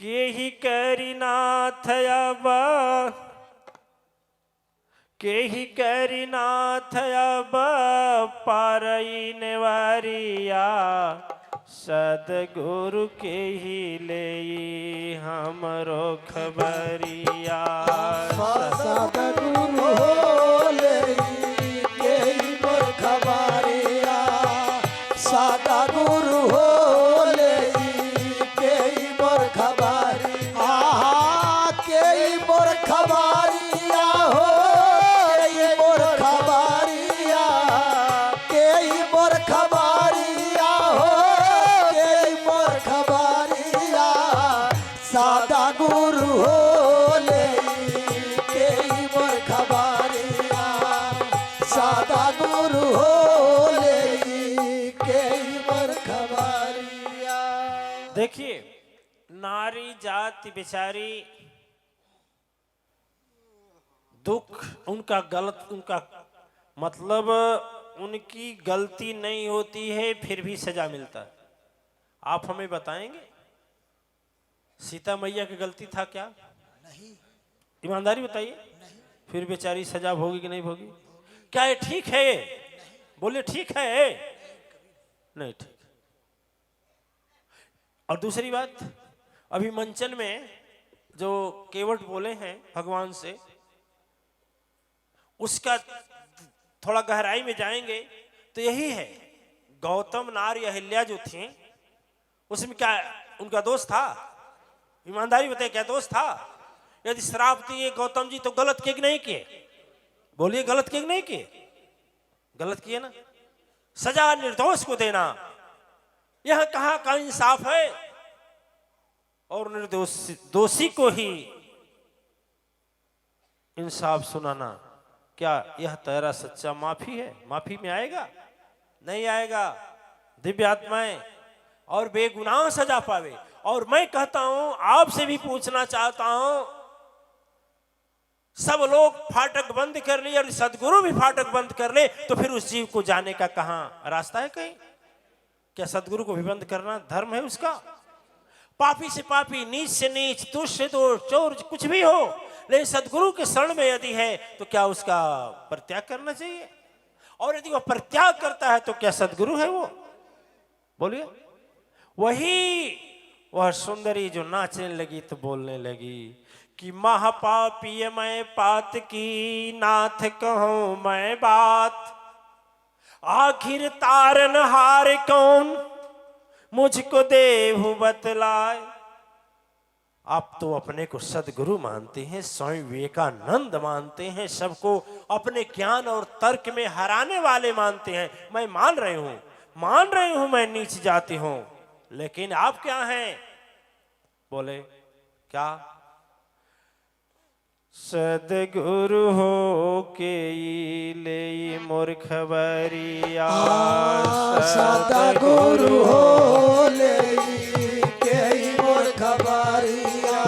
केहि करिनाथ अब केहि करिनाथ अब पारई नेवारिया सदगुरु केहि लेई हमरो खबरिया सदगुरु हो लेई केहि मोर खबरिया सदगुरु हो लेई केहि मोर खबरिया केहि मोर खबरिया हो केहि मोर खबरिया केहि मोर खबरिया हो केहि मोर खबरिया सदगुरु हो लेई केहि मोर खबरिया सदगुरु हो लेई केहि मोर खबरिया। देखिए, नारी जाति बेचारी दुख उनका गलत उनका मतलब उनकी गलती नहीं होती है फिर भी सजा मिलता है। आप हमें बताएंगे सीता मैया की गलती था क्या? नहीं, ईमानदारी बताइए। फिर बेचारी सजा भोगी कि नहीं भोगी? क्या ये ठीक है? बोले ठीक है? नहीं ठीक। और दूसरी बात, अभी मंचन में जो केवट बोले हैं भगवान से, उसका थोड़ा गहराई में जाएंगे तो यही है। गौतम नारी अहिल्या जो थी, उसमें क्या उनका दोष था? ईमानदारी बताइए, क्या दोष था? यदि श्राप दिए गौतम जी तो गलत किए कि नहीं किए? बोलिए, गलत किए कि नहीं किए? गलत किए ना। सजा निर्दोष को देना, यह कहां का इंसाफ है? और निर्दोष दोषी को ही इंसाफ सुनाना, क्या यह तेरा सच्चा माफी है? माफी में आएगा? नहीं आएगा। दिव्य आत्माएं और बेगुनाह सजा पावे। और मैं कहता हूं, आपसे भी पूछना चाहता हूं, सब लोग फाटक बंद कर ले और सदगुरु भी फाटक बंद कर ले, तो फिर उस जीव को जाने का कहां रास्ता है? कहीं क्या सदगुरु को भी बंद करना धर्म है उसका? पापी से पापी, नीच से नीच, दुष्ट से दोष, चोर कुछ भी हो, लेकिन सदगुरु के शरण में यदि है तो क्या उसका परित्याग करना चाहिए? और यदि वह परित्याग करता है तो क्या सदगुरु है वो? बोलिए। वह सुंदरी जो नाचने लगी तो बोलने लगी कि महापापी मैं पात की, नाथ कहूं मैं बात, आखिर तारनहार कौन मुझको देहु बतलाए। आप तो अपने को सदगुरु मानते हैं, स्वामी विवेकानंद मानते हैं, सबको अपने ज्ञान और तर्क में हराने वाले मानते हैं। मैं मान रही हूं मैं नीच जाती हूं, लेकिन आप क्या हैं? बोले क्या? सदगुरु हो के ले मोर खबरिया सदगुरु हो लेई केहि मोर खबरिया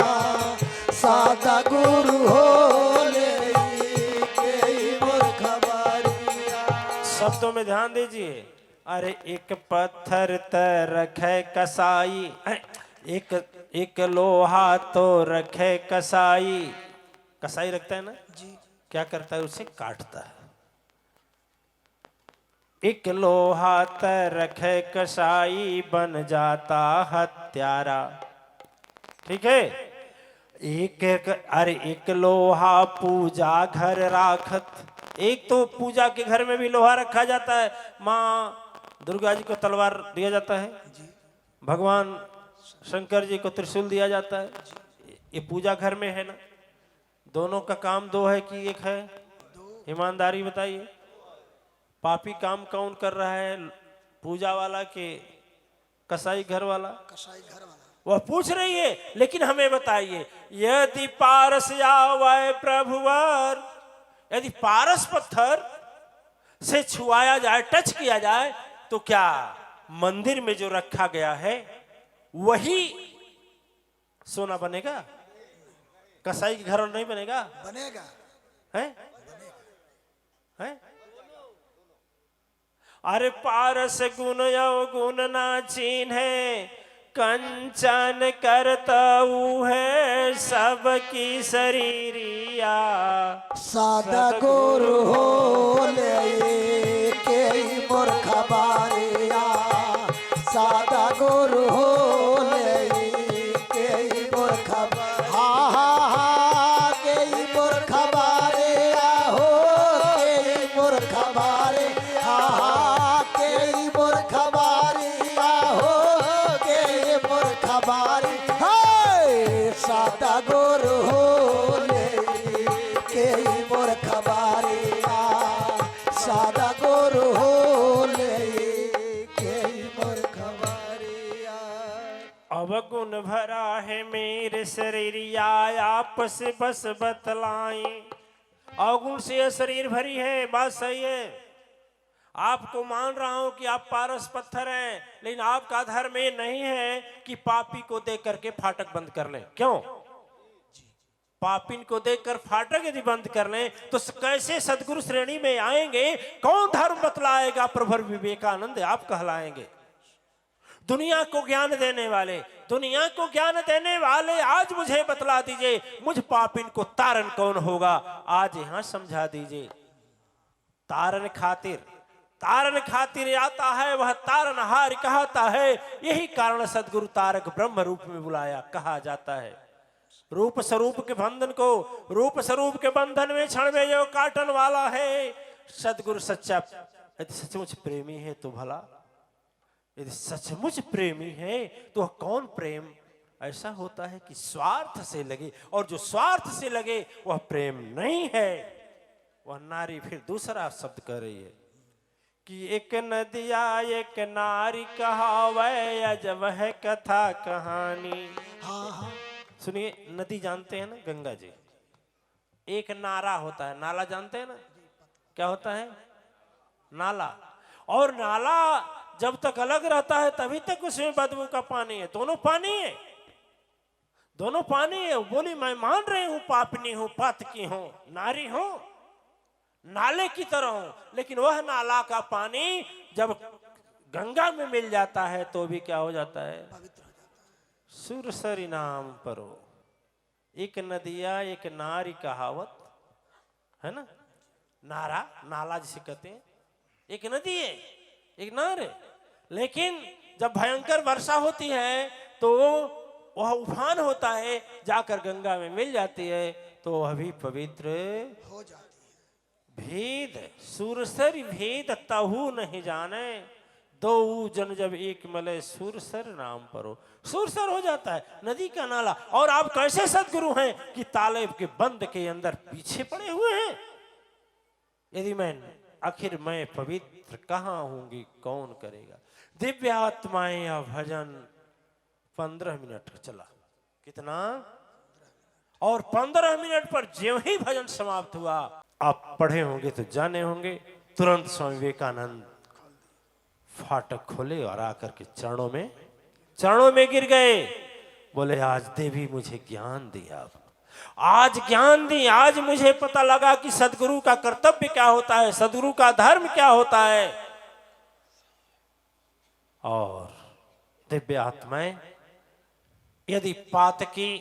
सदगुरु हो लेई केहि मोर खबरिया। शब्दों में ध्यान दीजिए। अरे एक पत्थर त रखे कसाई, एक लोहा तो रखे कसाई। कसाई रखता है ना जी, क्या करता है? उसे काटता है। एक लोहा त रखे कसाई, बन जाता हत्यारा। ठीक है? एक लोहा पूजा घर राखत। एक तो पूजा के घर में भी लोहा रखा जाता है, माँ दुर्गा जी को तलवार दिया जाता है, भगवान शंकर जी को त्रिशूल दिया जाता है। ये पूजा घर में है ना। दोनों का काम दो है कि एक है? ईमानदारी बताइए। पापी काम कौन कर रहा है? पूजा वाला के कसाई घर वाला? कसाई घर वाला। वह पूछ रही है। लेकिन हमें बताइए, यदि पारस आवे प्रभुवर, यदि पारस पत्थर से छुआया जाए, टच किया जाए, तो क्या मंदिर में जो रखा गया है वही सोना बनेगा? कसाई के घर नहीं बनेगा? बनेगा। है? है? अरे पारस गुण अवगुण ना चीन्हे, कंचन करतऊ है सबकी शरीरिया। सदगुरु हो ले के मोर खबारिया, सदगुरु हो ले के मोर खबर, हा के मोर खबारिया हो, के मोर खबारे, हा के मोर खबारिया हो, के मोर खबारी, हाय सदगुरु हो ले के मोर खबारिया, सादा गुरु हो ले के मोर खबारिया। अवगुण भरा है मेरे शरीरिया, आपस बस बतलाएं। अवगुण से यह शरीर भरी है, बात सही है। आपको मान रहा हूं कि आप पारस पत्थर हैं, लेकिन आपका धर्म ये नहीं है कि पापी को देख करके फाटक बंद कर लें। क्यों? पापिन को देखकर फाटक यदि बंद कर लें तो कैसे सदगुरु श्रेणी में आएंगे? कौन धर्म बतलाएगा? प्रभु विवेकानंद आप कहलाएंगे। दुनिया को ज्ञान देने वाले, दुनिया को ज्ञान देने वाले आज मुझे बतला दीजिए, मुझ पापिन को तारन कौन होगा? आज यहां समझा दीजिए। तारन खातिर आता है, वह तारनहार कहता है। यही कारण सदगुरु तारक ब्रह्म रूप में बुलाया कहा जाता है। रूप स्वरूप के बंधन को, रूप स्वरूप के बंधन में क्षण में जो काटन वाला है सदगुरु सच्चा। यदि सचमुच प्रेमी है तो भला, यदि सचमुच प्रेमी है तो कौन प्रेम ऐसा होता है कि स्वार्थ से लगे, और जो स्वार्थ से लगे वह प्रेम नहीं है। वह नारी फिर दूसरा शब्द कह रही है कि एक नदिया एक नारी कहावे, अजब है कथा कहानी। सुनिए, नदी जानते हैं ना, गंगा जी। एक नारा होता है, नाला जानते हैं ना, क्या होता है? नाला। और नाला जब तक अलग रहता है तभी तक उसमें बदबू का पानी है। दोनों पानी है, दोनों पानी है। बोली मैं मान रही हूं, पापनी हूं, पातकी हूं, नारी हूं, नाले की तरह हूं, लेकिन वह नाला का पानी जब गंगा में मिल जाता है तो भी क्या हो जाता है? सुरसरी नाम परो, एक नदिया एक नारी कहावत है ना। नारा, नाला जिसे कहते हैं, एक नदी है एक नार है। लेकिन जब भयंकर वर्षा होती है तो वह उफान होता है, जाकर गंगा में मिल जाती है तो वह भी पवित्र हो जाती है। भेद सुरसरी भेद तहु नहीं जाने, दो जन जब एक मले सुरसर नाम परो। सुरसर हो जाता है नदी का नाला। और आप कैसे सदगुरु हैं कि तालेब के बंद के अंदर पीछे पड़े हुए हैं? यदि मैं आखिर मैं पवित्र कहाँ होंगी, कौन करेगा? दिव्य आत्माएं या भजन 15 मिनट चला, कितना? और 15 मिनट पर ज्यों ही भजन समाप्त हुआ, आप पढ़े होंगे तो जाने होंगे, तुरंत स्वामी विवेकानंद फाटक खोले और आकर के चरणों में गिर गए। बोले आज देवी मुझे ज्ञान दिया, आज ज्ञान दी, आज मुझे पता लगा कि सदगुरु का कर्तव्य क्या होता है, सदगुरु का धर्म क्या होता है। और दिव्य आत्माएं यदि पातकी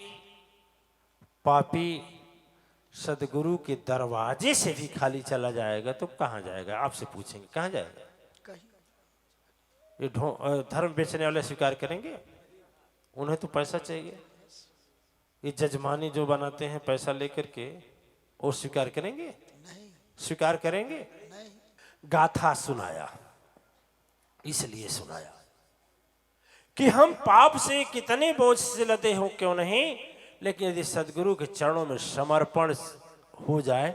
पापी सदगुरु के दरवाजे से भी खाली चला जाएगा तो कहां जाएगा? आपसे पूछेंगे कहां जाएगा? ये धर्म बेचने वाले स्वीकार करेंगे? उन्हें तो पैसा चाहिए। ये जजमानी जो बनाते हैं पैसा लेकर के, वो स्वीकार करेंगे? नहीं। स्वीकार करेंगे? नहीं। गाथा सुनाया, इसलिए सुनाया कि हम पाप से कितने बोझ से लदे हो क्यों नहीं, लेकिन यदि सदगुरु के चरणों में समर्पण हो जाए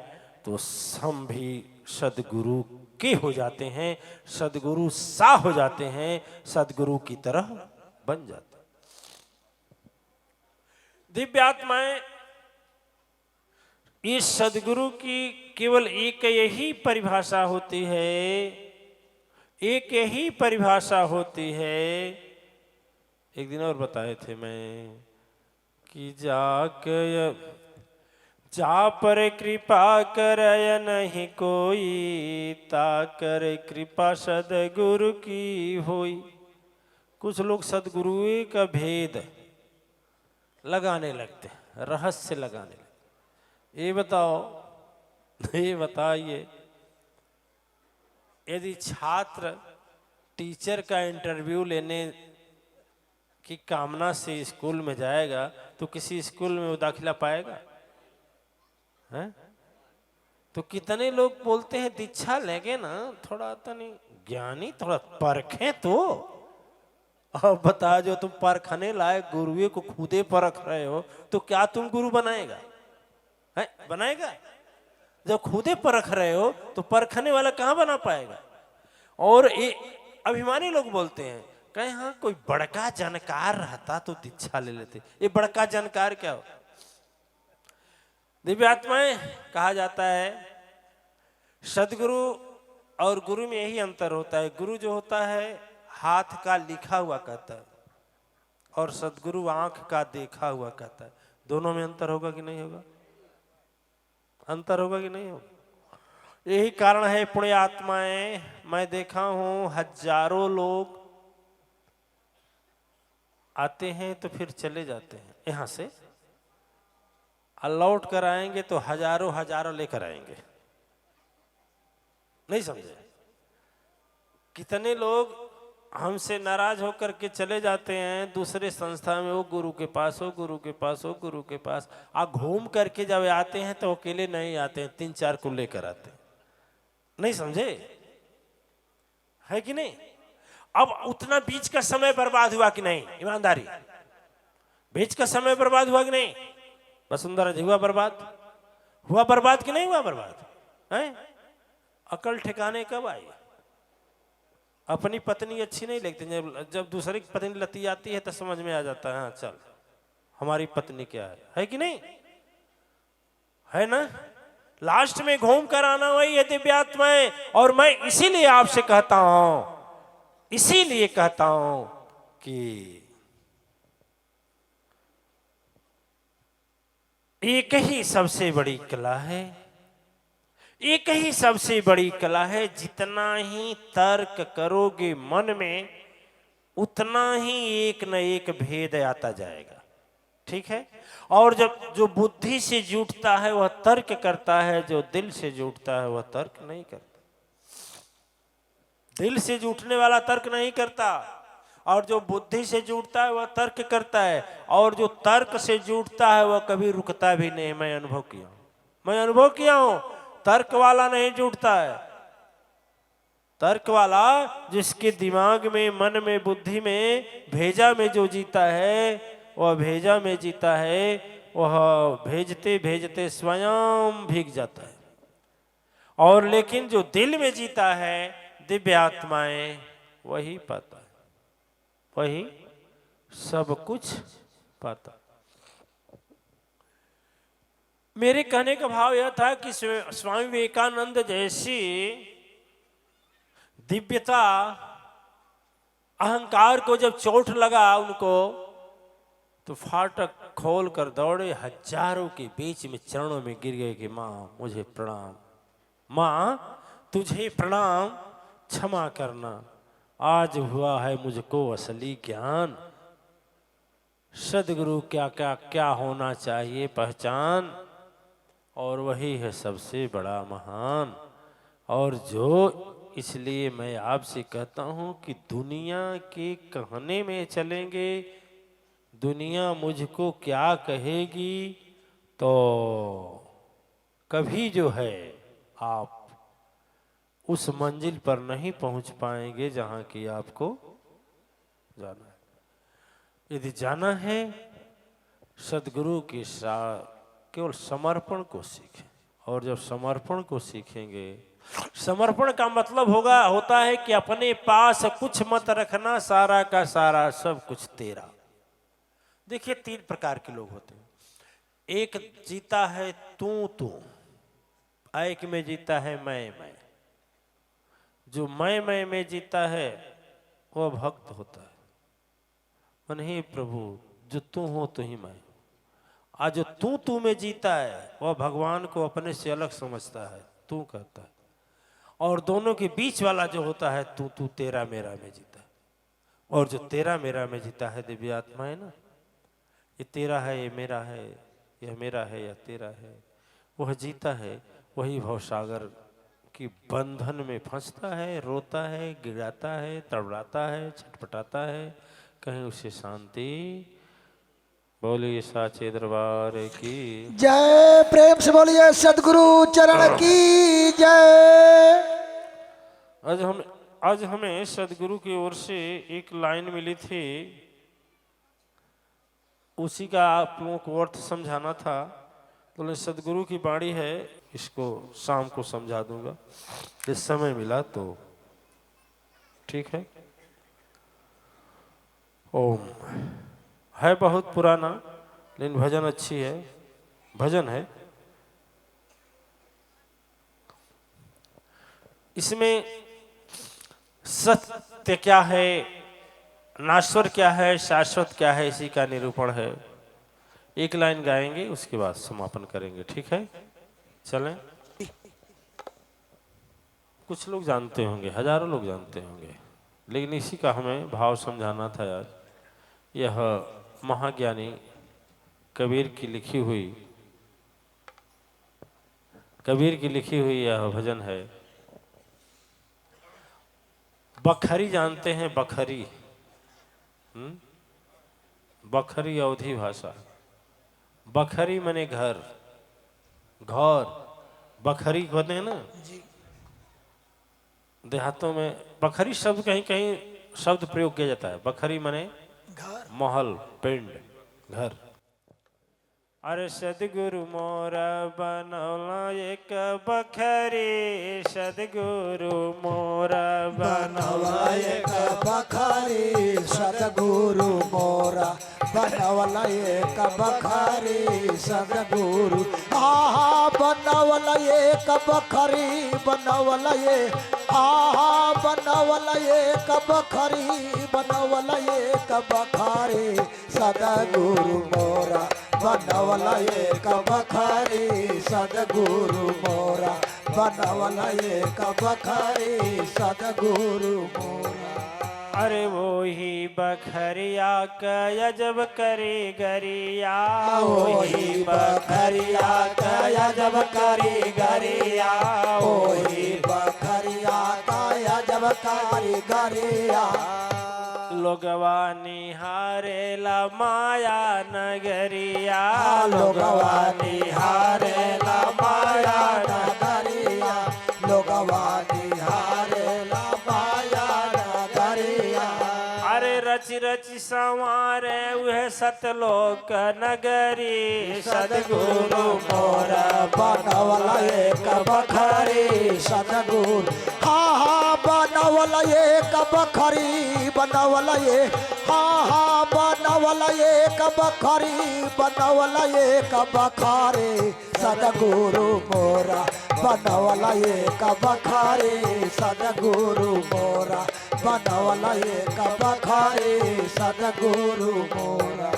तो हम भी सदगुरु के हो जाते हैं, सदगुरु सा हो जाते हैं, सदगुरु की तरह बन जाते हैं। दिव्य आत्माएं इस सदगुरु की केवल एक यही परिभाषा होती है, एक यही परिभाषा होती है। एक दिन और बताए थे मैं कि जा पर कृपा करय नहीं कोई, ता कर कृपा सदगुरु की होई। कुछ लोग सदगुरु का भेद लगाने लगते हैं, रहस्य लगाने लगते। ये बताओ, ये बताइए, यदि छात्र टीचर का इंटरव्यू लेने की कामना से स्कूल में जाएगा तो किसी स्कूल में वो दाखिला पाएगा? हैं? तो कितने लोग बोलते हैं दीक्षा लेंगे ना, थोड़ा तनी ज्ञानी, थोड़ा परखें तो। अब बता, जो तुम परखने लायक गुरुए को खुदे परख रहे हो तो क्या तुम गुरु बनाएगा? है बनाएगा? जब खुदे परख रहे हो तो परखने वाला कहाँ बना पाएगा? और ये अभिमानी लोग बोलते हैं, कहे हाँ कोई बड़का जानकार रहता तो दीक्षा ले लेते। ये बड़का जानकार क्या हो? दिव्य आत्माएं कहा जाता है, सदगुरु और गुरु में यही अंतर होता है। गुरु जो होता है हाथ का लिखा हुआ कहता है और सदगुरु आंख का देखा हुआ कहता है। दोनों में अंतर होगा कि नहीं होगा? अंतर होगा कि नहीं होगा? यही कारण है पुण्य आत्माएं, मैं देखा हूं हजारों लोग आते हैं तो फिर चले जाते हैं यहां से, लौट कर आएंगे तो हजारों हजारों लेकर आएंगे। नहीं समझे? कितने लोग हमसे नाराज होकर के चले जाते हैं दूसरे संस्था में, वो गुरु के पास हो, गुरु के पास हो, गुरु के पास। घूम करके जब आते हैं तो अकेले नहीं आते हैं, 3-4 को लेकर आते हैं। नहीं समझे? है कि नहीं? अब उतना बीच का समय बर्बाद हुआ कि नहीं? ईमानदारी, बीच का समय बर्बाद हुआ कि नहीं? वसुंधरा जी हुआ बर्बाद? हुआ बर्बाद कि नहीं हुआ बर्बाद? है? अकल ठिकाने कब आई? अपनी पत्नी अच्छी नहीं लगती, जब दूसरी की पत्नी लती आती है तो समझ में आ जाता है, हाँ चल हमारी पत्नी क्या है कि नहीं? है ना? लास्ट में घूम कर आना वही है दिव्यात्माएं। और मैं इसीलिए आपसे कहता हूं, इसीलिए कहता हूं कि एक ही सबसे बड़ी कला है, एक ही सबसे बड़ी कला है। जितना ही तर्क करोगे मन में, उतना ही एक न एक भेद आता जाएगा। ठीक है? और जब जो बुद्धि से जुटता है वह तर्क करता है, जो दिल से जुटता है वह तर्क नहीं करता। दिल से जुटने वाला तर्क नहीं करता, और जो बुद्धि से जुटता है वह तर्क करता है, और जो तर्क से जुटता है वह कभी रुकता भी नहीं। मैं अनुभव किया हूं, मैं अनुभव किया हूं। तर्क वाला नहीं जुटता है। तर्क वाला जिसके दिमाग में, मन में, बुद्धि में, भेजा में जो जीता है वह भेजा में जीता है, वह भेजते भेजते स्वयं भीग जाता है। और लेकिन जो दिल में जीता है दिव्य आत्माएं, वही पाता है, वही सब कुछ पाता। मेरे कहने का भाव यह था कि स्वामी विवेकानंद जैसी दिव्यता, अहंकार को जब चोट लगा उनको, तो फाटक खोल कर दौड़े, हजारों के बीच में चरणों में गिर गए कि माँ मुझे प्रणाम, माँ तुझे प्रणाम, क्षमा करना, आज हुआ है मुझको असली ज्ञान। सदगुरु क्या क्या क्या होना चाहिए पहचान, और वही है सबसे बड़ा महान। और जो, इसलिए मैं आपसे कहता हूं कि दुनिया के कहने में चलेंगे, दुनिया मुझको क्या कहेगी, तो कभी जो है आप उस मंजिल पर नहीं पहुंच पाएंगे जहां की आपको जाना है। यदि जाना है सदगुरु के साथ, केवल समर्पण को सीखें। और जब समर्पण को सीखेंगे, समर्पण का मतलब होता है कि अपने पास कुछ मत रखना, सारा का सारा सब कुछ तेरा। देखिए 3 प्रकार के लोग होते हैं। एक जीता है तू, एक में जीता है मैं। जो मैं में जीता है वह भक्त होता है, मन हे प्रभु जो तू हो तो ही मैं। आज जो तू में जीता है वह भगवान को अपने से अलग समझता है, तू कहता है। और दोनों के बीच वाला जो होता है तू तेरा मेरा में जीता है, और जो तेरा मेरा में जीता है दिव्य आत्मा है ना, ये तेरा है, ये मेरा है, यह मेरा है या तेरा है, वह जीता है, वही भवसागर की बंधन में फंसता है, रोता है, गिड़ाता है, तड़पड़ाता है, छटपटाता है, कहीं उसे शांति। बोलिए साचे दरबार की जय। प्रेम से बोलिए सदगुरु चरण की जय। आज हमें सदगुरु की ओर से एक लाइन मिली थी, उसी का आप लोगों को अर्थ समझाना था। बोले सदगुरु की बाणी है, इसको शाम को समझा दूंगा, इस समय मिला तो ठीक है। ओम है बहुत पुराना, लेकिन भजन अच्छी है, भजन है। इसमें सत्य क्या है, नाश्वर क्या है, शाश्वत क्या है, इसी का निरूपण है। एक लाइन गाएंगे, उसके बाद समापन करेंगे, ठीक है? चलें। कुछ लोग जानते होंगे, हजारों लोग जानते होंगे, लेकिन इसी का हमें भाव समझाना था आज। यह महाज्ञानी कबीर की लिखी हुई यह भजन है। बखरी जानते हैं? बखरी, बखरी अवधी भाषा। बखरी मने घर, घर बखरी कहते हैं ना देहातों में। बखरी शब्द कहीं कहीं शब्द प्रयोग किया जाता है। बखरी मने घर, महल, पिंड, घर। अरे सदगुरु मोरा बनौला एक बखरी, सदगुरु मोरा बनौला एक बखरी, सदगुरु मोरा बनवला एक बखरी, सदगुरु आहा बनवला एक बखरी, बनवला ये आहा बनवला एक बखरी, बनवला एक बखरी, सदगुरु मोरा बनवला एक बखरी, सदगुरु मोरा बनवला एक बखरी, सदगुरु मोरा। अरे वो ही बखरिया कयजब करे गरिया, वही बखरिया कयजब करे गरिया, वही बखरिया कयजब करे गरिया। लोगवा निहारेला माया नगरिया, लोगवा निहारेला माया नगरिया, लोगवा निहारेला माया नगरिया। अरे रच रच संवारे वह सतलोक नगरी, सदगुरु मोरा बनवला एक बखरी, सदगुरु हा हा बनवला एक बखरी, बनवला ये हा हा बनवला एक बखरी, बनवला एक बखरी, सदगुरु मोरा बनवला एक बखरी, सदगुरु मोरा बनवला एक बखरी, सदगुरु मोरा।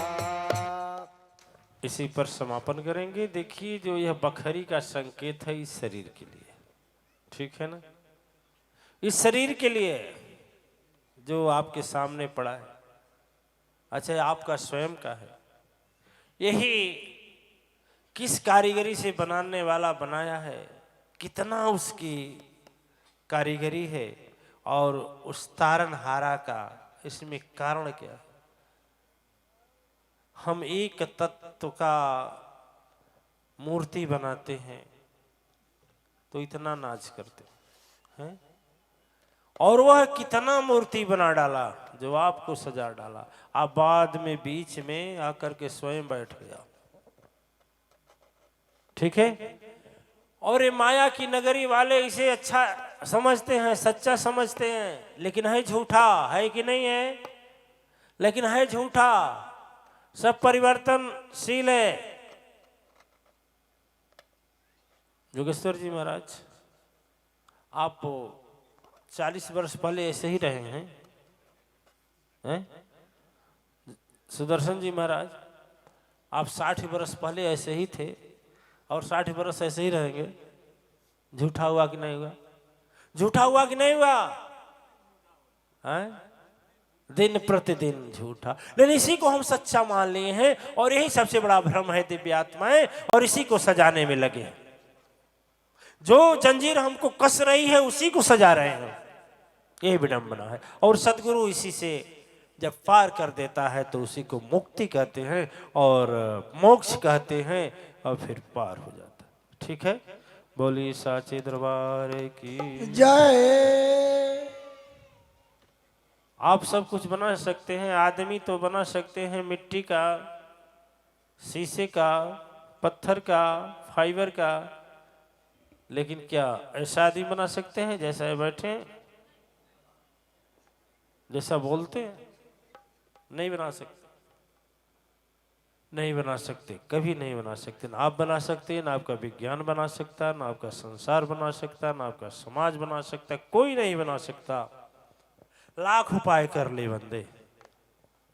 इसी पर समापन करेंगे। देखिए जो यह बखरी का संकेत है इस शरीर के लिए, ठीक है ना? इस शरीर के लिए जो आपके सामने पड़ा है, अच्छा आपका स्वयं का है, यही किस कारीगरी से बनाने वाला बनाया है, कितना उसकी कारीगरी है, और उस तारनहारा का इसमें कारण क्या है? हम एक तत्व का मूर्ति बनाते हैं तो इतना नाच करते हैं, और वह कितना मूर्ति बना डाला जो आपको सजा डाला, आप बाद में बीच में आकर के स्वयं बैठ गया, ठीक है? और ये माया की नगरी वाले इसे अच्छा समझते हैं, सच्चा समझते हैं, लेकिन है झूठा, है कि नहीं है? लेकिन है झूठा, सब परिवर्तनशील है। योगेश्वर जी महाराज, आप 40 वर्ष पहले ऐसे ही रहे हैं? सुदर्शन जी महाराज, आप 60 वर्ष पहले ऐसे ही थे और 60 वर्ष ऐसे ही रहेंगे। झूठा हुआ कि नहीं हुआ? झूठा हुआ कि नहीं हुआ? हैं? दिन प्रतिदिन झूठा। लेकिन इसी को हम सच्चा मान लिए हैं और यही सबसे बड़ा भ्रम है दिव्य आत्माएं, और इसी को सजाने में लगे हैं। जो जंजीर हमको कस रही है उसी को सजा रहे हैं, यही विडंबना है। और सदगुरु इसी से जब पार कर देता है तो उसी को मुक्ति कहते हैं और मोक्ष कहते हैं, और फिर पार हो जाता है। ठीक है, बोली साचे दरबार की जय। आप सब कुछ बना सकते हैं, आदमी तो बना सकते हैं मिट्टी का, शीशे का, पत्थर का, फाइबर का, लेकिन क्या ऐसा आदमी बना सकते हैं जैसा बैठे जैसा बोलते हैं? नहीं बना सकते, नहीं बना सकते, कभी नहीं बना सकते। ना आप बना सकते, ना आपका विज्ञान बना सकता, ना आपका संसार बना सकता, ना आपका समाज बना सकता, कोई नहीं बना सकता। लाख उपाय कर ले बंदे,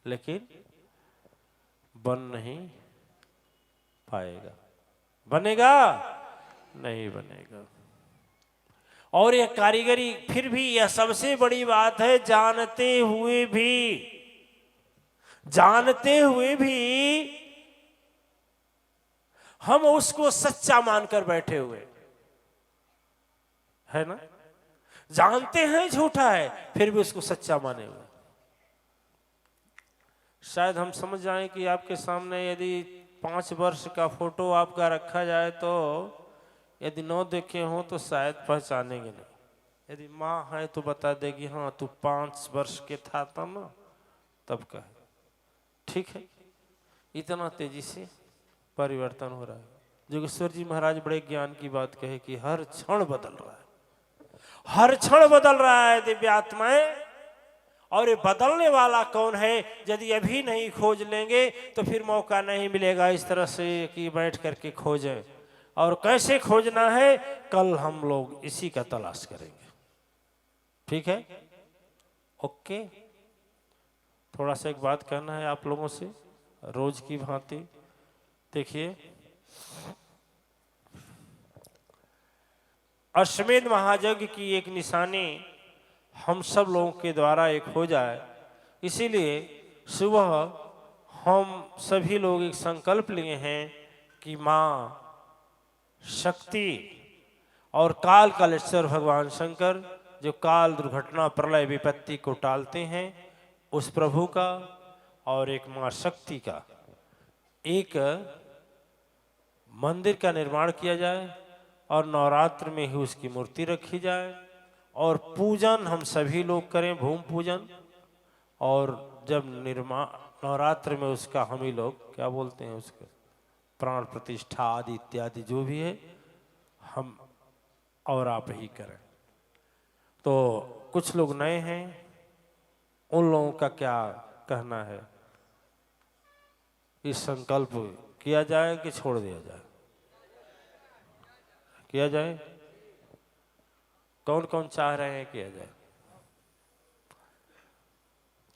लेकिन बन नहीं पाएगा। बनेगा? नहीं बनेगा। और यह कारीगरी, फिर भी यह सबसे बड़ी बात है, जानते हुए भी हम उसको सच्चा मानकर बैठे हुए है ना। जानते हैं झूठा है, फिर भी उसको सच्चा माने हुए। शायद हम समझ जाएं कि आपके सामने यदि 5 वर्ष का फोटो आपका रखा जाए तो यदि 9 देखे हो तो शायद पहचानेंगे नहीं। यदि माँ है तो बता देगी हाँ तू 5 वर्ष के था तब ना, तब का है। ठीक है, इतना तेजी से परिवर्तन हो रहा है। जोगेश्वर जी महाराज बड़े ज्ञान की बात कहे कि हर क्षण बदल रहा है, हर क्षण बदल रहा है दिव्य आत्माएं। और ये बदलने वाला कौन है, यदि अभी नहीं खोज लेंगे तो फिर मौका नहीं मिलेगा इस तरह से कि बैठ करके खोजें। और कैसे खोजना है, कल हम लोग इसी का तलाश करेंगे। ठीक है, ओके। थोड़ा सा एक बात कहना है आप लोगों से, रोज की भांति देखिए, अश्वमेध महायज्ञ की एक निशानी हम सब लोगों के द्वारा एक हो जाए, इसीलिए सुबह हम सभी लोग एक संकल्प लिए हैं कि माँ शक्ति और काल कालेश्वर भगवान शंकर, जो काल दुर्घटना प्रलय विपत्ति को टालते हैं, उस प्रभु का और एक माँ शक्ति का एक मंदिर का निर्माण किया जाए और नवरात्र में ही उसकी मूर्ति रखी जाए और पूजन हम सभी लोग करें, भूमि पूजन। और जब नवरात्र में उसका हम ही लोग क्या बोलते हैं, उसका प्राण प्रतिष्ठा आदि इत्यादि जो भी है हम और आप ही करें। तो कुछ लोग नए हैं, उन लोगों का क्या कहना है, इस संकल्प किया जाए कि छोड़ दिया जाए? किया जाए? कौन कौन चाह रहे हैं किया जाए?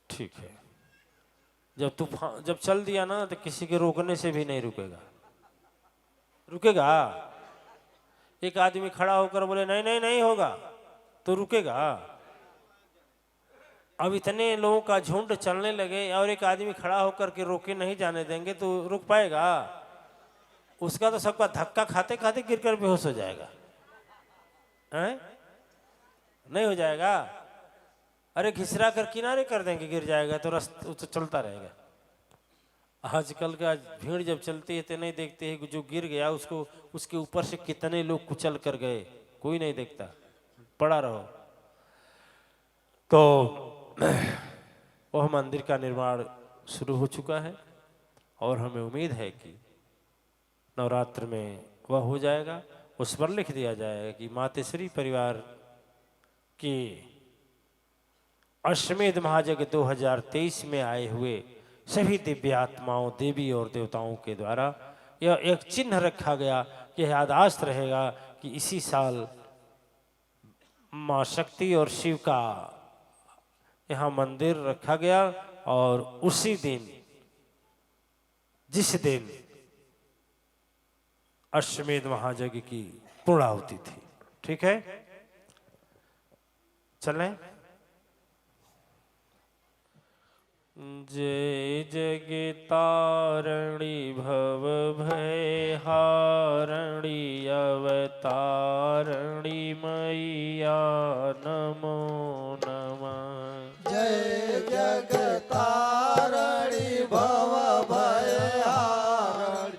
ठीक है, जब तूफान जब चल दिया ना तो किसी के रोकने से भी नहीं रुकेगा। रुकेगा? एक आदमी खड़ा होकर बोले नहीं नहीं नहीं होगा तो रुकेगा? अब इतने लोगों का झुंड चलने लगे और एक आदमी खड़ा होकर के रोके नहीं जाने देंगे तो रुक पाएगा? उसका तो सबका धक्का खाते खाते गिरकर बेहोश हो जाएगा। हैं? नहीं हो जाएगा? अरे घिसरा कर किनारे कर देंगे, गिर जाएगा तो रास्ता तो चलता रहेगा। आजकल का भीड़ जब चलती है तो नहीं देखते हैं जो गिर गया उसको उसके ऊपर से कितने लोग कुचल कर गए, कोई नहीं देखता, पड़ा रहो। तो वह मंदिर का निर्माण शुरू हो चुका है और हमें उम्मीद है कि नवरात्र में वह हो जाएगा। उस पर लिख दिया जाएगा कि मातेश्वरी परिवार की अश्वमेध महायज्ञ 2023 में आए हुए सभी दिव्य आत्माओं, देवी और देवताओं के द्वारा यह एक चिन्ह रखा गया कि याददाश्त रहेगा कि इसी साल माँ शक्ति और शिव का यहाँ मंदिर रखा गया और उसी दिन, जिस दिन अश्वमेध महायज्ञ की पूर्णाहुति थी। ठीक है, चलें। जय जगतारणी भव भयहारणी अवतारणी मैया नमो नमः। जय जगतारणी भव भयहारणी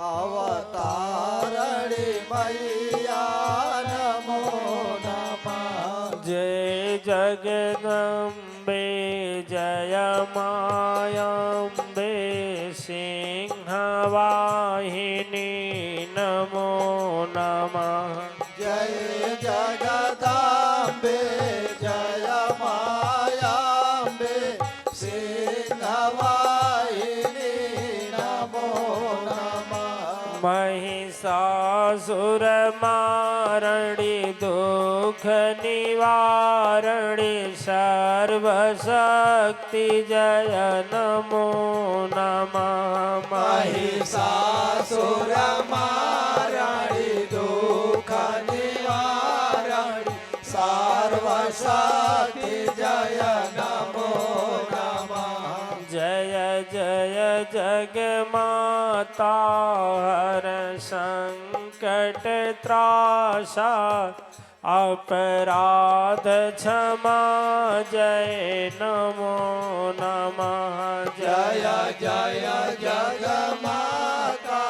अवतारणी मैया नमो नमः। जय जगदम्बे जय मायम्बे सिंहवाहिनी नमो नमः। जय जगदाम्बे जय मायाम्बे सिंहवाहिनी नमो नमः। महिषासुरमारणी दुख निवारणी सर्वशक्ति जय नमो नमः। महिषासुरमारणी दुख निवारणी सर्वशक्ति जय नमो नमः। जय जय जगमाता हर संकट त्रासा अपराध क्षमा जय नमो नमः। जय जय जगमाता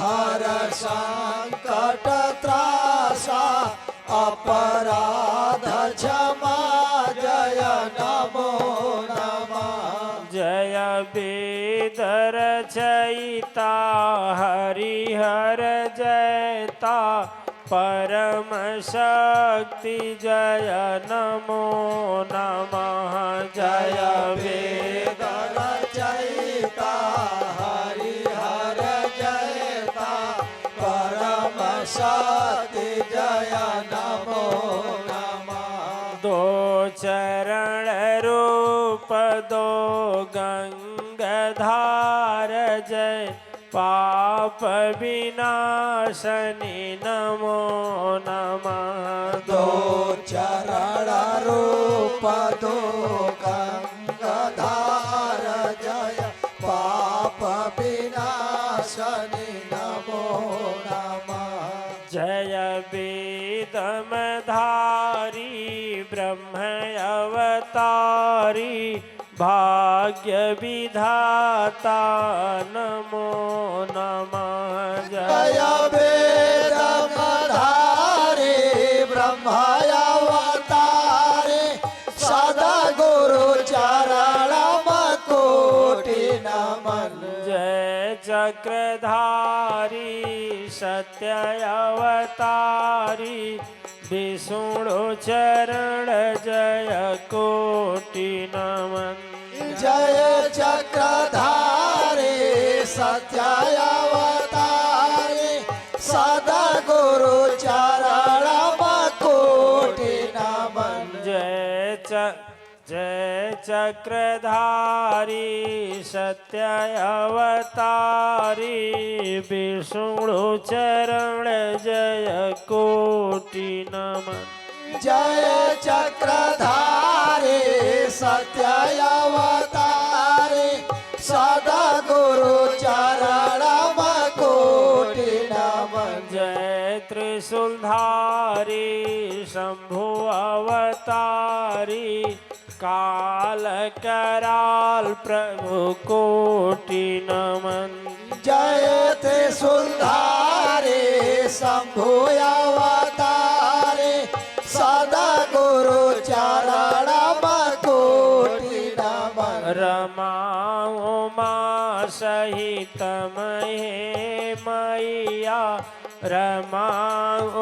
हर संकट त्रासा अपराध क्षमा जय नमो नमः। जय वेद रचयिता हरिहर जयता परम शक्ति जय नमो नमः। जय वेद रचयिता हरिहर जयता परम शक्ति जय नमो नमः। दो चरण रूप दो गंगाधार जय पाप विनाशनी नमो नमः। दो चरण रूप दो गंगाधार जय पाप विनाशनी नमो नमः। जय वेदमधारी ब्रह्म अवतारी भाग्य विधाता नमो नमः। जय वेदमधारी ब्रह्म अवतारी सदा गुरु चरण कोटि नमन। जय चक्रधारी सत्य अवतारी विष्णु चरण जय कोटि नमन। जय चक्रधारी सत्य अवतारी सदा गुरु चरण कोटि नमन। जय चक्रधारी सत्य अवतारी विष्णु चरण जय कोटि नमन। जय चक्रधारी सत्य अवतारी सदा गुरु चरण कोटि नमन। जय त्रिशूलधारी शंभु अवतारी काल कराल प्रभु कोटि नमन। जय त्रिशूलधारी शंभु अवतारी सदा गुरु चरण कोटि नमन। रमा उमा सहित महे मैया रमा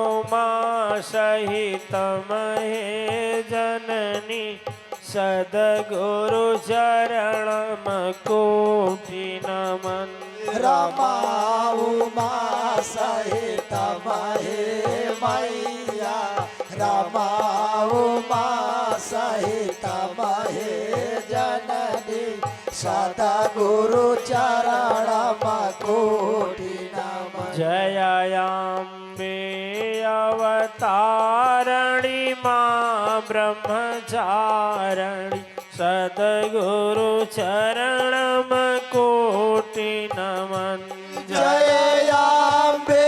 उमा सहित महे जननी सदगुरु चरण कोटि नमन। रमा उमा सहित महे मैया रमा उमा सहित महे जननी सदा गुरु चरण कोटि नमन। जय अम्बे अवतारणी माँ ब्रह्मचारिणी સદગુરુ ચરણમ કોટી નમન જય અંબે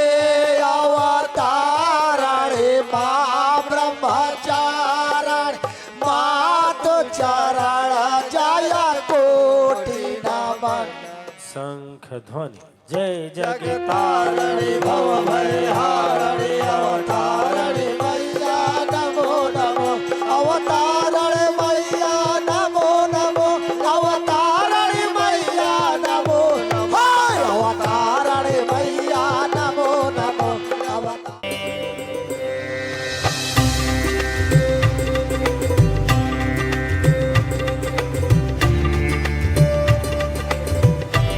અવતારણે મા બ્રહ્મચારણ માત ચરણ જય કોટી નમન શંખ ધ્વનિ જય જગતારણી ભવ ભય